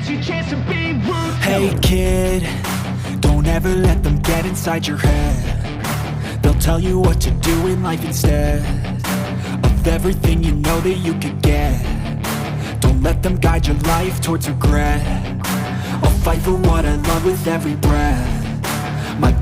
your chance to be ruthless. Hey kid, don't ever let them get inside your head. They'll tell you what to do in life instead of everything you know that you could get. Don't let them guide your life towards regret. I'll fight for what I love with every breath. My